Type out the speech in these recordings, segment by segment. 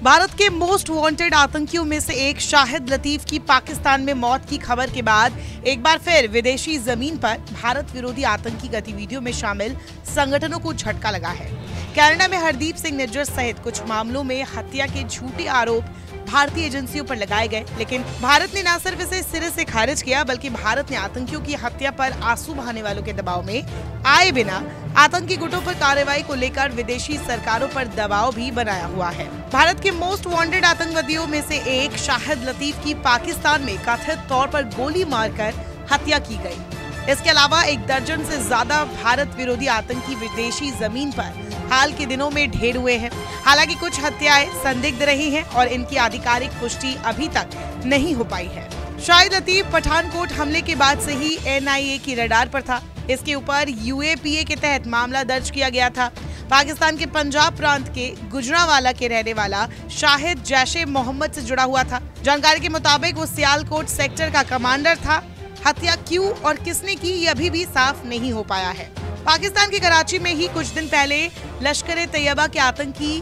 भारत के most wanted आतंकियों में से एक शाहिद लतीफ की पाकिस्तान में मौत की खबर के बाद एक बार फिर विदेशी जमीन पर भारत विरोधी आतंकी गतिविधियों में शामिल संगठनों को झटका लगा है। कनाडा में हरदीप सिंह निज्जर सहित कुछ मामलों में हत्या के झूठे आरोप भारतीय एजेंसियों पर लगाए गए, लेकिन भारत ने न सिर्फ इसे सिरे से खारिज किया बल्कि भारत ने आतंकियों की हत्या पर आंसू बहाने वालों के दबाव में आए बिना आतंकी गुटों पर कार्रवाई को लेकर विदेशी सरकारों पर दबाव भी बनाया हुआ है। भारत के मोस्ट वांटेड आतंकवादियों में से एक शाहिद लतीफ की पाकिस्तान में कथित तौर पर गोली मारकर हत्या की गई। इसके अलावा एक दर्जन से ज्यादा भारत विरोधी आतंकी विदेशी जमीन पर हाल के दिनों में ढेर हुए हैं। हालांकि कुछ हत्याएं संदिग्ध रही हैं और इनकी आधिकारिक पुष्टि अभी तक नहीं हो पाई है। शाहिद लतीफ पठानकोट हमले के बाद से ही NIA की रडार पर था। इसके ऊपर UAPA के तहत मामला दर्ज किया गया था। पाकिस्तान के पंजाब प्रांत के गुजरांवाला के रहने वाला शाहिद जैश-ए-मोहम्मद से जुड़ा हुआ था। जानकारी के मुताबिक वो सियालकोट सेक्टर का कमांडर था। हत्या क्यों और किसने की ये अभी भी साफ नहीं हो पाया है। पाकिस्तान के कराची में ही कुछ दिन पहले लश्कर-ए-तैयबा के आतंकी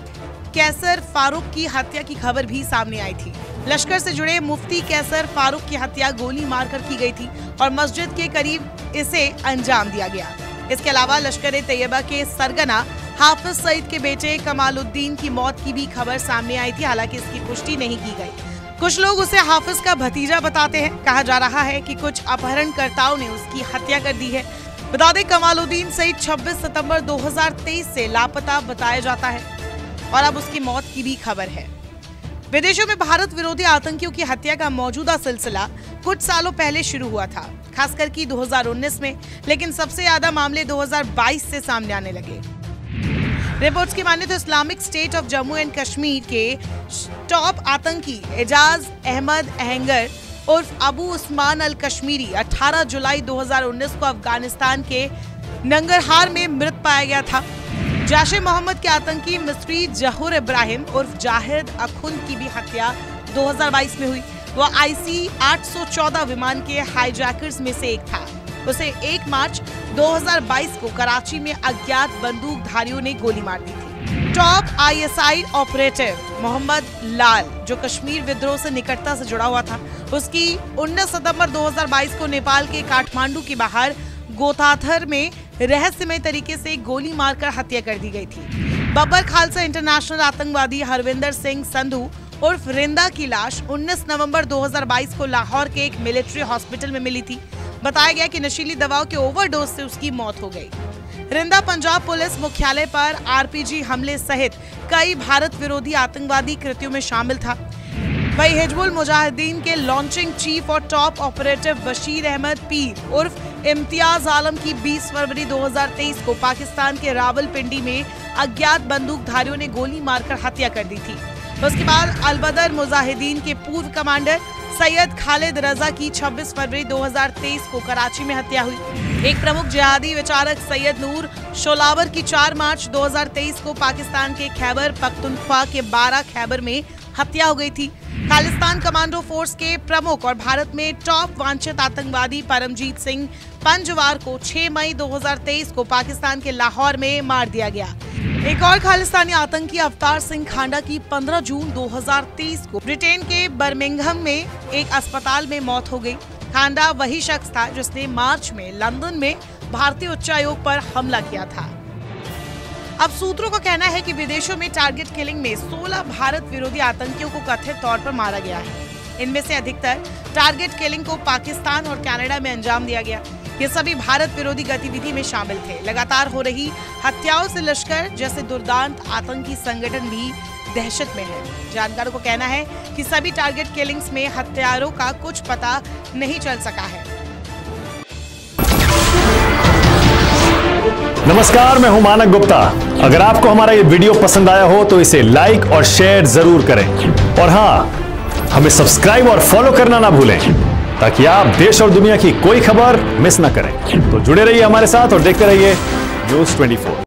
कैसर फारूक की हत्या की खबर भी सामने आई थी। लश्कर से जुड़े मुफ्ती कैसर फारूक की हत्या गोली मारकर की गई थी और मस्जिद के करीब इसे अंजाम दिया गया। इसके अलावा लश्कर-ए-तैयबा के सरगना हाफिज सईद के बेटे कमालुद्दीन की मौत की भी खबर सामने आई थी। हालांकि इसकी पुष्टि नहीं की गई। कुछ लोग उसे हाफिज का भतीजा बताते हैं। कहा जा रहा है कि कुछ अपहरणकर्ताओं ने उसकी हत्या कर दी है। बता दें, कमालुद्दीन सईद 26 सितंबर 2023 से लापता बताया जाता है और अब उसकी मौत की भी खबर है। विदेशों में भारत विरोधी आतंकियों की हत्या का मौजूदा सिलसिला कुछ सालों पहले शुरू हुआ था, खासकर कि 2019 में, लेकिन सबसे ज्यादा मामले 2022 से सामने आने लगे। रिपोर्ट्स की माने तो Islamic state of Jammu and Kashmir के टॉप आतंकी एजाज अहमद अहंगर उर्फ अबू उस्मान अल कश्मीरी 18 जुलाई 2019 को अफगानिस्तान के नंगरहार में मृत पाया गया था। जैश-ए-मोहम्मद के आतंकी मिस्री जहूर इब्राहिम उर्फ जाहिद अखुंद की भी हत्या 2022 में हुई। वह IC 814 विमान के हाईजैकर्स में से एक था। उसे 1 मार्च 2022 को कराची में अज्ञात बंदूकधारियों ने गोली मार दी थी। टॉप ISI ऑपरेटिव मोहम्मद लाल, जो कश्मीर विद्रोह से निकटता से जुड़ा हुआ था, उसकी 19 सितंबर 2022 को नेपाल के काठमांडू के बाहर गोताथर में रहस्यमय तरीके से गोली मारकर हत्या कर दी गई थी। बब्बर खालसा इंटरनेशनल आतंकवादी हरविंदर सिंह संधू उर्फ रिंदा की लाश 19 नवंबर 2022 को लाहौर के एक मिलिट्री हॉस्पिटल में मिली थी। बताया गया कि नशीली दवाओं के ओवरडोज से उसकी मौत हो गई। रिंदा पंजाब पुलिस मुख्यालय पर RPG हमले सहित कई भारत विरोधी आतंकवादी कृत्यों में शामिल था। वही हिजबुल मुजाहिदीन के लॉन्चिंग चीफ और टॉप ऑपरेटिव बशीर अहमद पीर उर्फ इम्तियाज आलम की 20 फरवरी 2023 को पाकिस्तान के रावलपिंडी में अज्ञात बंदूकधारियों ने गोली मारकर हत्या कर दी थी। उसके बाद अलबदर मुजाहिदीन के पूर्व कमांडर सैयद खालिद रजा की 26 फरवरी 2023 को कराची में हत्या हुई। एक प्रमुख जिहादी विचारक सैयद नूर शोलावर की 4 मार्च 2023 को पाकिस्तान के खैबर पख्तूनख्वा के 12 खैबर में हत्या हो गई थी। खालिस्तान कमांडो फोर्स के प्रमुख और भारत में टॉप वांछित आतंकवादी परमजीत सिंह पंजवार को 6 मई 2023 को पाकिस्तान के लाहौर में मार दिया गया। एक और खालिस्तानी आतंकी अवतार सिंह खांडा की 15 जून 2023 को ब्रिटेन के बर्मिंघम में एक अस्पताल में मौत हो गई। खांडा वही शख्स था जिसने मार्च में लंदन में भारतीय उच्चायोग पर हमला किया था। अब सूत्रों का कहना है कि विदेशों में टारगेट किलिंग में 16 भारत विरोधी आतंकियों को कथित तौर पर मारा गया है। इनमें से अधिकतर टारगेट किलिंग को पाकिस्तान और कनाडा में अंजाम दिया गया। ये सभी भारत विरोधी गतिविधि में शामिल थे। लगातार हो रही हत्याओं से लश्कर जैसे दुर्दांत आतंकी संगठन भी दहशत में है। जानकारों को कहना है कि सभी टारगेट किलिंग्स में हत्यारों का कुछ पता नहीं चल सका है। नमस्कार, मैं हूं मानक गुप्ता। अगर आपको हमारा ये वीडियो पसंद आया हो तो इसे लाइक और शेयर जरूर करें और हाँ, हमें सब्सक्राइब और फॉलो करना ना भूलें ताकि आप देश और दुनिया की कोई खबर मिस ना करें। तो जुड़े रहिए हमारे साथ और देखते रहिए News 24।